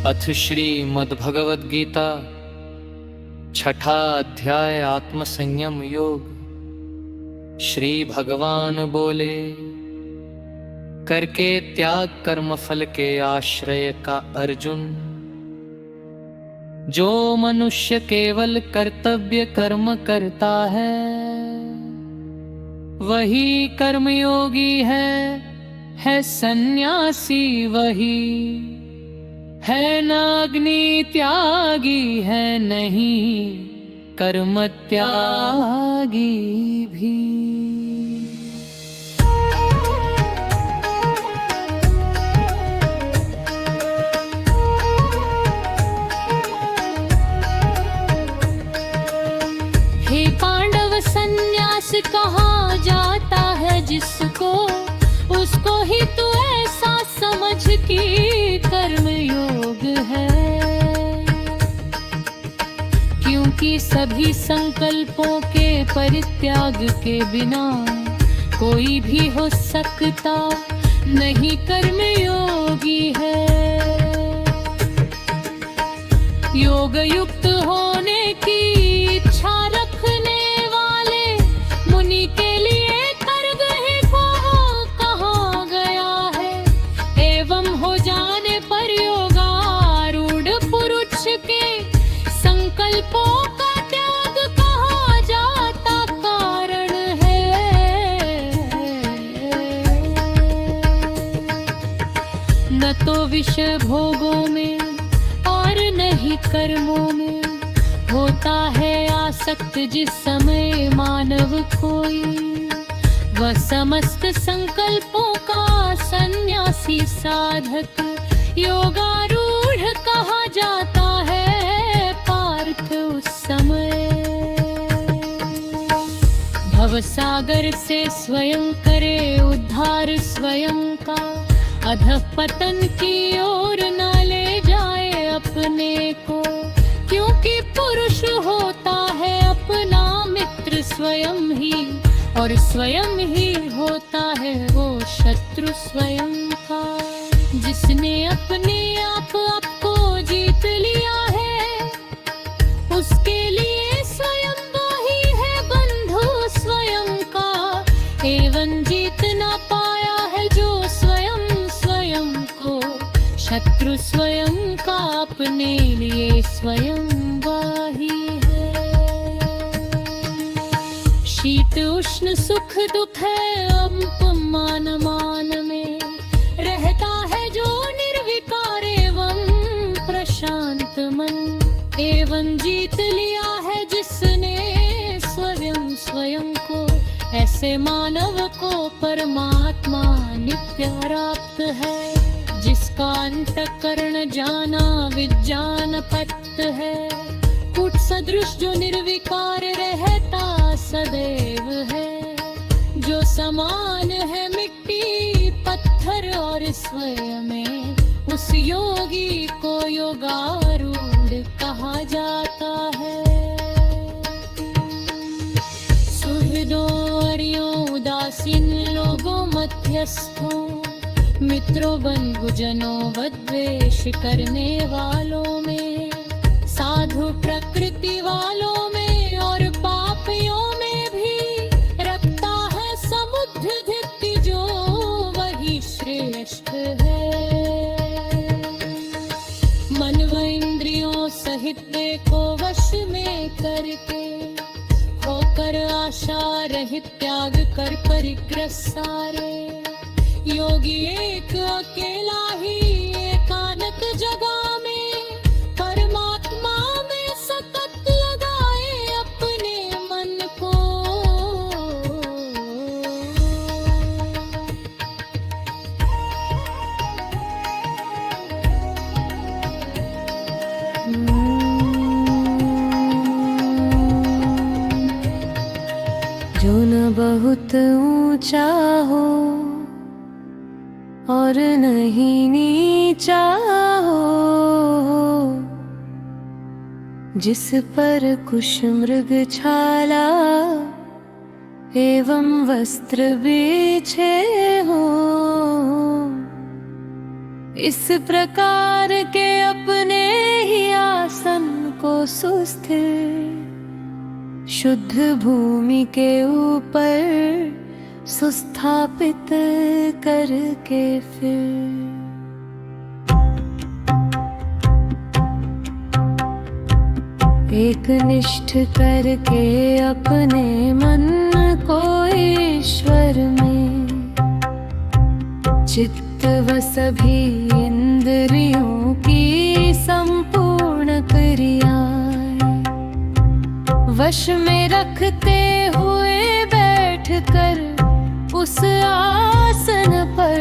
अथ श्रीमद्भगवद गीता छठा अध्याय आत्मसंयम योग। श्री भगवान बोले, करके त्याग कर्मफल के आश्रय का अर्जुन, जो मनुष्य केवल कर्तव्य कर्म करता है वही कर्मयोगी है सन्यासी वही, है न अग्नि त्यागी है नहीं कर्म त्यागी भी। हे पांडव, सन्यास कहा जाता है जिसको, उसको ही तू ऐसा समझ कि कर्म योग है। क्योंकि सभी संकल्पों के परित्याग के बिना कोई भी हो सकता नहीं कर्म योगी है। योग युक्त होने की इच्छा रखने वाले मुनि के लिए कर्म ही को कहा गया है। एवं हो जाने पर योगारूढ़ पुरुष के संकल्पों का त्याग कहा जाता कारण है। न तो विषय भोगों में और नहीं कर्मों में होता है आसक्त जिस समय मानव कोई, वह समस्त संकल्पों का सन्यासी साधक योगारूढ़ कहा जाता है पार्थ उस समय। भवसागर से स्वयं करे उद्धार स्वयं का, अधःपतन की ओर न ले जाए अपने को। क्योंकि पुरुष होता है अपना मित्र स्वयं ही, और स्वयं ही होता है वो शत्रु स्वयं का। जिसने अपने आप को जीत लिया है, उसके लिए स्वयं वही है बंधु स्वयं का। एवं जीत ना पाया है जो स्वयं स्वयं को, शत्रु स्वयं का अपने लिए स्वयं वही है। शीत उष्ण सुख दुख है अपमान मान में, रहता है जो निर्विकार एवं प्रशांत मन। एवं जीत लिया है जिसने स्वयं स्वयं को, ऐसे मानव को परमात्मा नित्य प्राप्त है। जिसका अंतःकरण जाना विज्ञान पत है, कुट सदृश जो निर्विकार रहता सदैव है। जो समान है मिट्टी पत्थर और स्वयं में, उस योगी को योगारूढ़ कहा जाता है। सुहृदों अर्यों उदासीन लोगों मध्यस्थों, मित्रों बंधुजनों व द्वेष करने वालों में, साधु प्रकृति वालों में और पापियों में भी रखता है समुद्र जो वही श्रेष्ठ है। मन व इंद्रियों सहित को वश में करके, होकर आशा रहित त्याग कर परिग्रह सारे। योगी एक अकेला ही एकांत जगह में, परमात्मा में सतत लगाए अपने मन को। जो न बहुत ऊंचा हो और नहीं नीचा हो, जिस पर कुश मृग छाला एवं वस्त्र बिछे हो। इस प्रकार के अपने सुस्थिर, शुद्ध भूमि के ऊपर सुस्थापित करके फिर एक निष्ठ करके अपने मन को ईश्वर में, चित्त व सभी इंद्रियों की संपूर्ण क्रियाएं वश में रखते हुए बैठकर उस आसन पर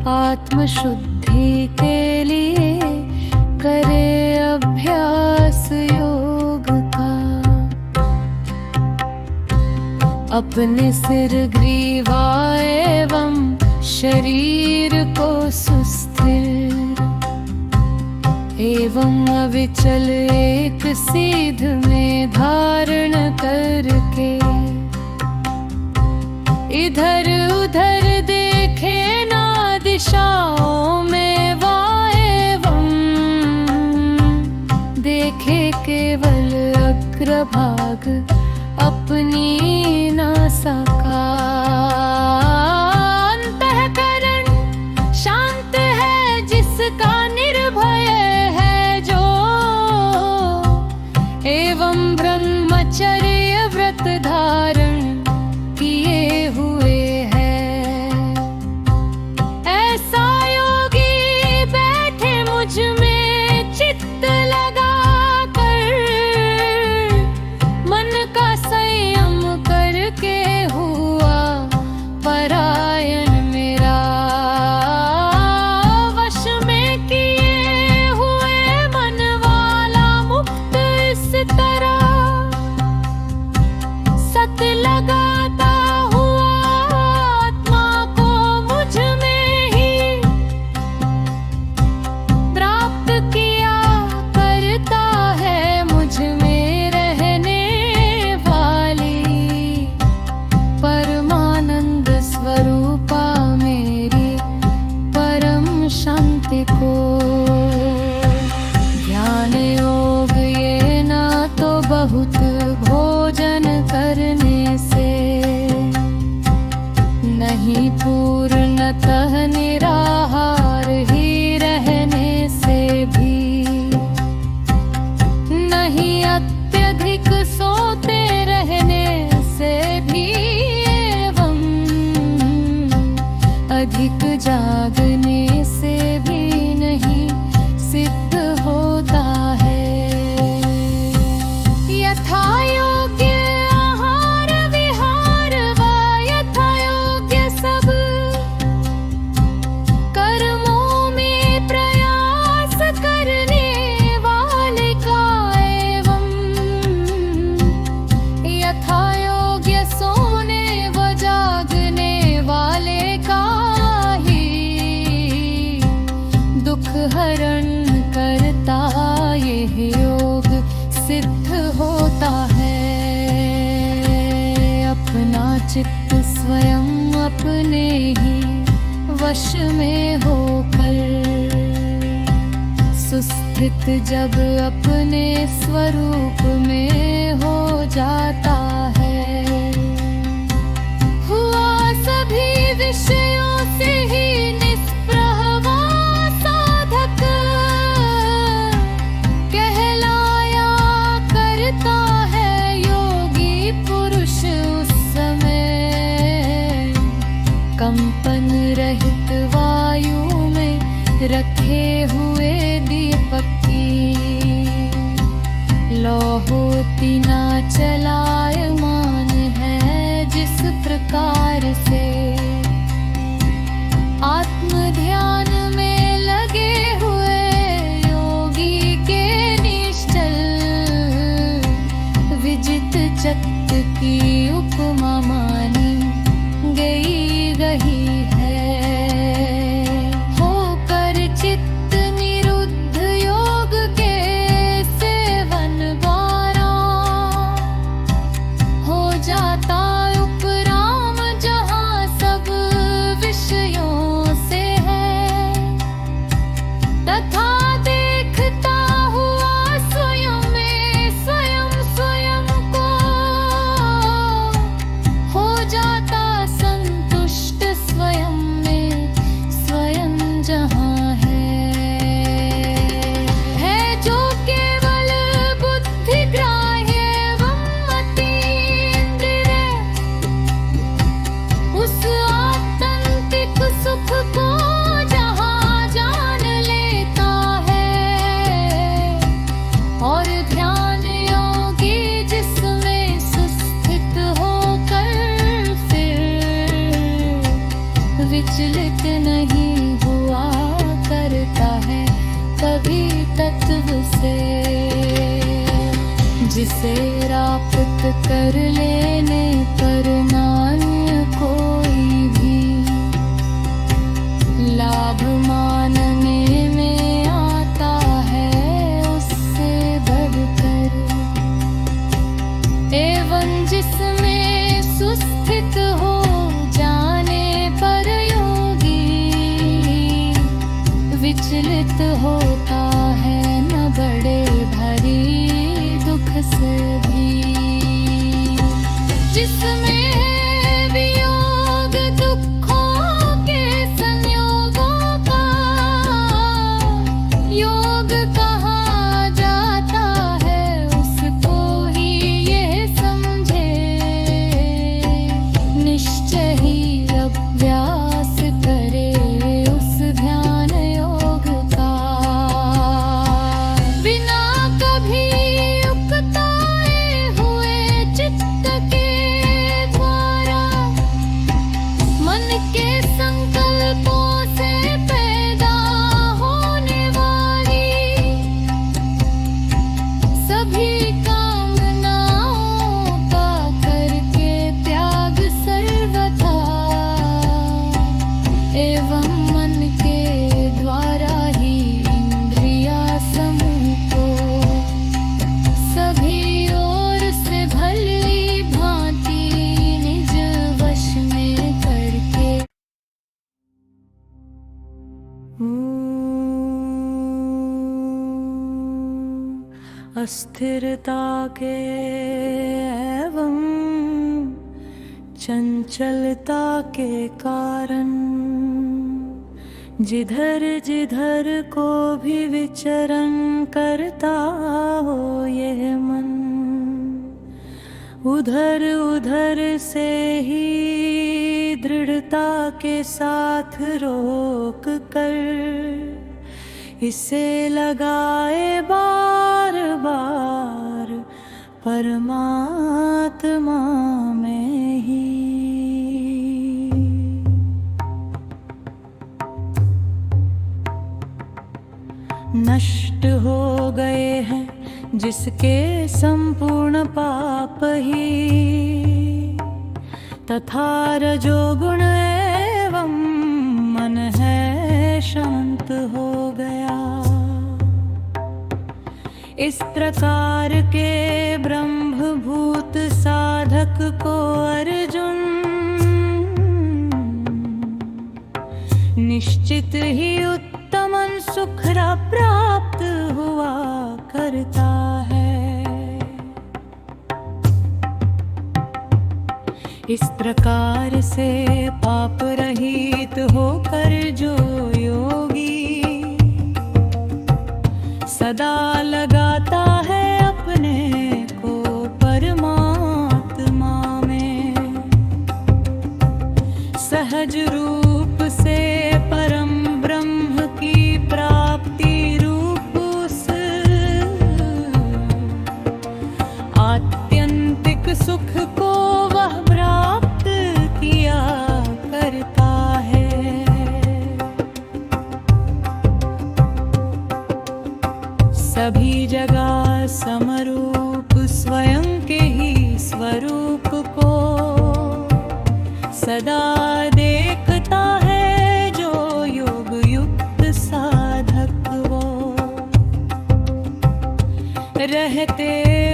आत्मशुद्धि के लिए करे अभ्यास योग का। अपने सिर ग्रीवा एवं शरीर को सुस्थिर एवं अविचल एक सीध में धारण करके इधर उधर देखे ना दिशाओं में वाएवं, देखे केवल अग्रभाग अपनी नासा का। अंतःकरण शांत है जिसका निर्भय है जो, एवं ब्रह्मचर्य व्रत धारण किए हुए है। ऐसा योगी बैठे मुझ में चित्त लगा कर, मन का संयम करके हुआ परायण मेरा। वश में किए हुए मन वाला मुक्त इस तरह सत लगाता को। ध्यान योग ये ना तो बहुत भोजन करने से, नहीं पूर्णतः निराहार ही रहने से भी, नहीं अत्यधिक सोते रहने से भी, एवं अधिक जागने से भी नहीं सिद्ध होता है। यथा योग्य आहार विहार व यथा योग्य सब कर्मों में प्रयास करने वाले का, एवं यथा योग्य सोने व जागने वाले का दुख हरण करता यह योग सिद्ध होता है। अपना चित्त स्वयं अपने ही वश में होकर सुस्थित जब अपने स्वरूप में हो जाता है, हुआ सभी विषयों से ही कंपन रहित वायु में रखे हुए दीपक की लौहोती ना चलायमान है। जिस प्रकार से आत्म ध्यान में लगे हुए योगी के निश्चल विजित चित्त की उपमा मानी गई है। होकर चित्त निरुद्ध योग के सेवन द्वारा हो जाता उपराम जहाँ सब विषयों से है। तत्व से, जिसे रापत कर लेने पर नान्य कोई भी लाभ मानने में आता है उससे बढ़कर। एवं जिसमें सुस्थित हो जाने पर योगी विचलित होता है न बड़े भारी दुख से भी। जिसमें है वियोग दुखों के संयोगों का योग कहा जाता है, उसको ही ये समझे निश्चय ही अभ्यास करे उस ध्यान योग का। बिना कभी उकताए हुए चित्त के द्वारा मन के संकल्पों से पैदा होने वाली सभी कामनाओं का करके त्याग सर्वथा, एवं मन के द्वारा ही इंद्रिया समूह को सभी ओर से भली भांति निज वश में करके। अस्थिरता के एवं चंचलता के कारण जिधर जिधर को भी विचरण करता हो यह मन, उधर उधर से ही दृढ़ता के साथ रोक कर इसे लगाए बार बार परमात्मा में ही। नष्ट हो गए हैं जिसके संपूर्ण पाप ही, तथा रजोगुण एवं मन है शांत हो गया। इस प्रकार के ब्रह्मभूत साधक को अर्जुन निश्चित ही उत्तम सुख प्राप्त हुआ करता है। इस प्रकार से पाप रहित होकर जो योगी सदा लगाता है अपने को परमात्मा में, सहज रूप से परम ब्रह्म की प्राप्ति रूप उस आत्यंतिक सुख को वह प्राप्त किया करता है। सभी जगह समरूप स्वयं के ही स्वरूप को सदा देखता है जो योग युक्त साधक वो, रहते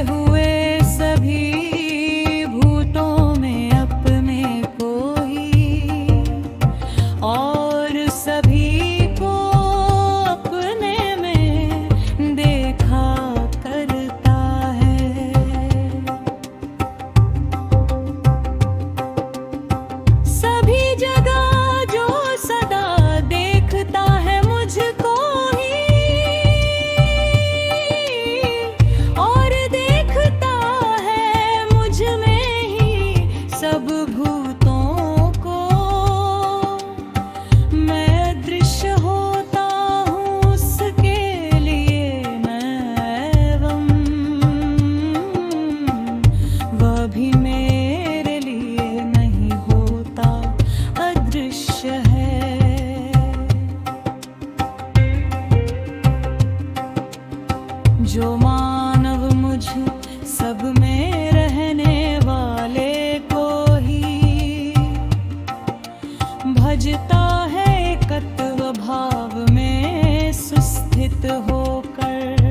हुए सभी भूतों में अपने को ही और सभी को अपने में देखा करता है। सभी जगह जो सदा देखता है मुझको ही और देख जो मानव मुझ सब में रहने वाले को ही भजता है एकत्व भाव में सुस्थित होकर।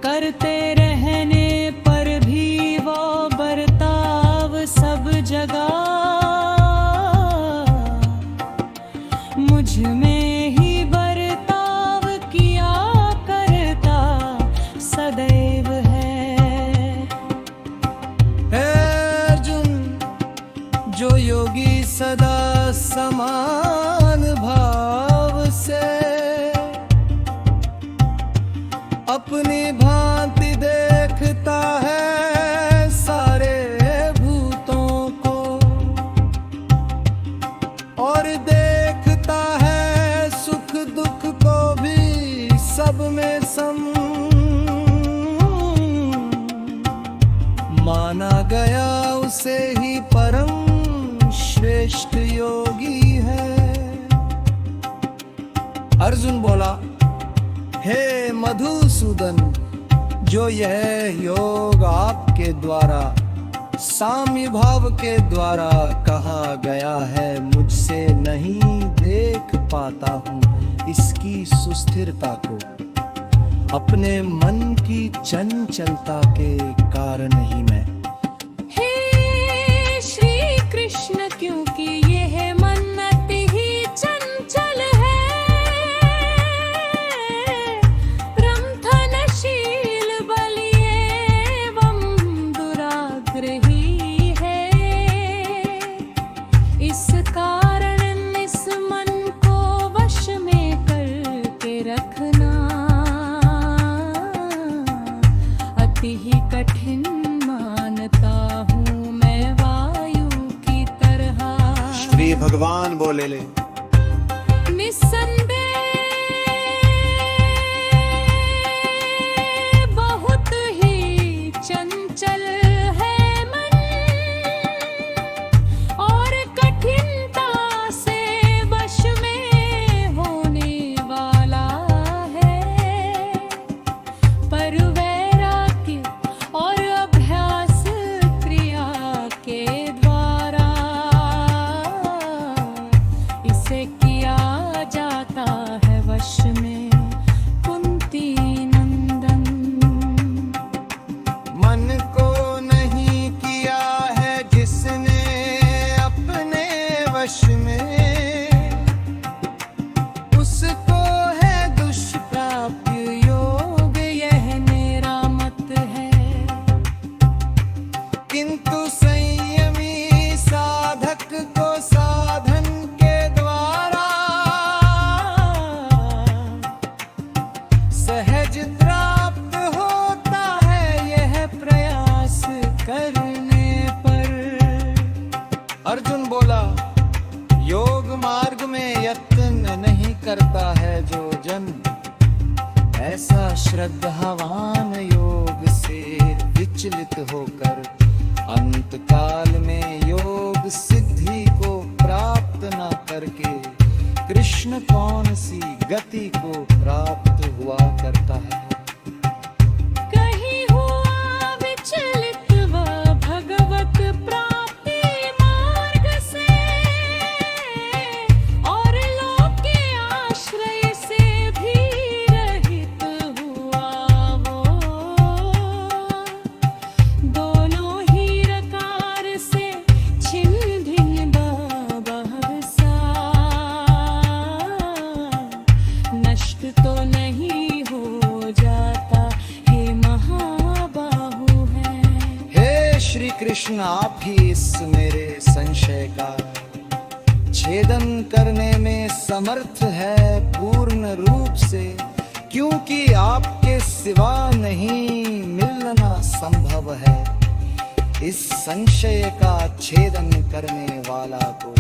करते रहने पर भी वो बर्ताव सब जगह मुझ में ही बर्ताव किया करता सदैव है। अर्जुन, जो योगी सदा समान भाव से अपनी भांति देखता है सारे भूतों को, और देखता है सुख दुख को भी सब में सम, माना गया उसे ही परम श्रेष्ठ योगी है। अर्जुन बोला, हे मधुसूदन, जो यह योग आपके द्वारा साम्य भाव के द्वारा कहा गया है, मुझसे नहीं देख पाता हूँ इसकी सुस्थिरता को, अपने मन की चंचलता के कारण ही मैं। हे श्री कृष्ण, क्योंकि यह मन अति ही चंचल है, ब्रह्मनशील बलि एवं दुराग्रही है। इस कारण इस मन को वश में करके रखना अति ही कठिन मानता हूँ मैं वायु की तरह। श्री भगवान बोले ले, निस्संदेह बहुत ही चंचल है मन, और कठिनता से वश में होने वाला है, पर वैराग्य और अभ्यास क्रिया के द्वारा इसे किया जाता है वश में। कुंती नंदन, मन को नहीं किया है जिसने अपने वश में, उसको है दुष्प्राप्य योग यह मेरा मत है। किंतु संयमी साधक को साधन के द्वारा सहज प्राप्त होता है यह प्रयास करने पर। अर्जुन बोला, योग मार्ग में यत्न नहीं करता है जो जन, ऐसा श्रद्धावान योग से विचलित होकर अंत काल में योग सिद्धि को प्राप्त न करके कृष्ण कौन सी गति को प्राप्त हुआ करता है। कहीं हुआ विचलित वह भगवत प्राप्ति मार्ग से, और लोक के आश्रय से भी रहित हुआ वो, दोनों ही रकार से छिन्न भिन्न बहसा, नष्ट तो नहीं हो जाता, हे महाबाहु है। हे श्री कृष्ण, आप ही इस मेरे संशय का छेदन करने में समर्थ है पूर्ण रूप से, क्योंकि आपके सिवा नहीं मिलना संभव है इस संशय का छेदन करने वाला को।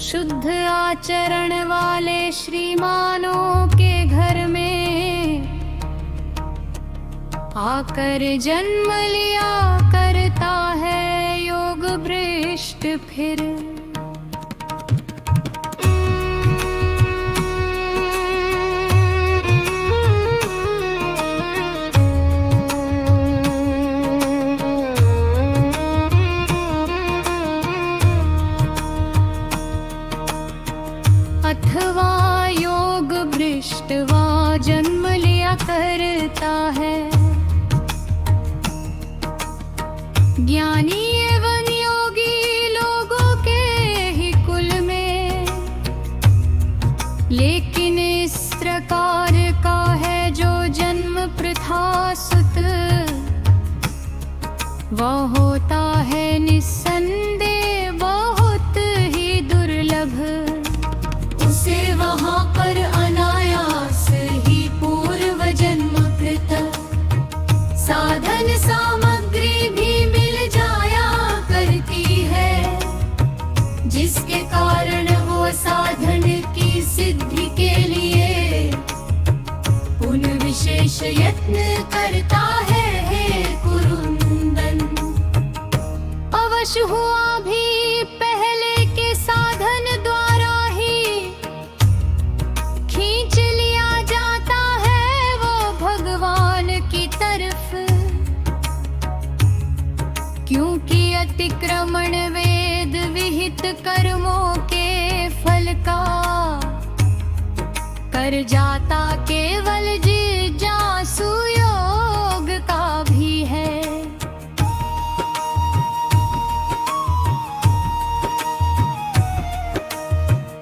शुद्ध आचरण वाले श्रीमानों के घर में आकर जन्म लिया करता है योग भ्रष्ट फिर। अथवा योग भ्रष्ट वा जन्म लिया करता है ज्ञानी एवं योगी लोगों के ही कुल में, लेकिन इस प्रकार का है जो जन्म प्रथा सुत, वह होता है निस्संदेह बहुत ही दुर्लभ। उसे वहाँ पर अनायास ही पूर्व जन्म कृत साधन सामग्री भी मिल जाया करती है, जिसके कारण वो साधन की सिद्धि के लिए उन विशेष यत्न करता है। हे कुरुंदन, अवश्य हुआ भी पहले के साधन द्वारा ही खींच लिया जाता है वो भगवान की तरफ, क्योंकि अतिक्रमण वेद विहित कर्मों के फल का कर जाता केवल जिज्ञासु योग का भी है।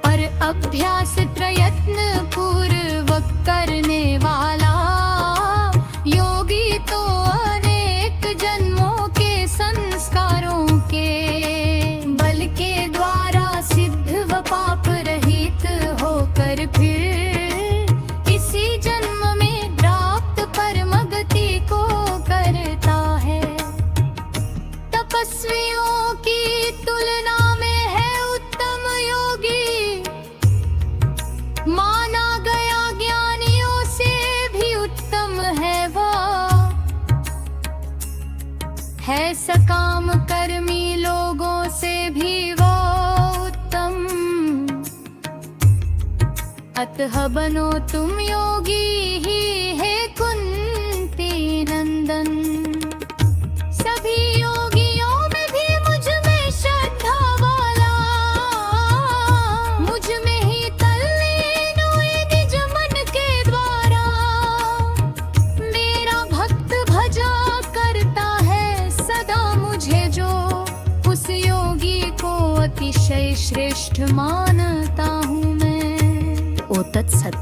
पर अभ्यास प्रयत्न पूर्वक करने वाला योगी तो अनेक जन्मों के संस्कारों के बल के द्वारा सिद्ध व पाप रहित होकर फिर इसी जन्म में प्राप्त परम गति को करता है। तपस्वियों की तुलना में है उत्तम योगी, माना गया ज्ञानियों से भी उत्तम है वह, है सकाम कर्मी लोगों से भी वो उत्तम। अतः बनो तुम योगी ही हे कुंती नंदन। सभी योगियों में भी मुझ में श्रद्धा वाला, मुझ में ही तल्लीन हुए निज मन के द्वारा, मेरा भक्त भजा करता है सदा मुझे जो, उस योगी को अतिशय श्रेष्ठ मानता हूँ मैं। ओ तत्सत।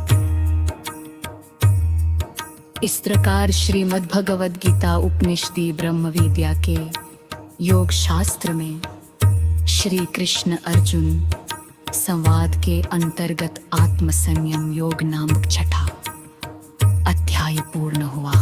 इस प्रकार श्रीमद् भगवद गीता उपनिषदी ब्रह्म विद्या के योग शास्त्र में श्री कृष्ण अर्जुन संवाद के अंतर्गत आत्म संयम योग नामक छठा अध्याय पूर्ण हुआ।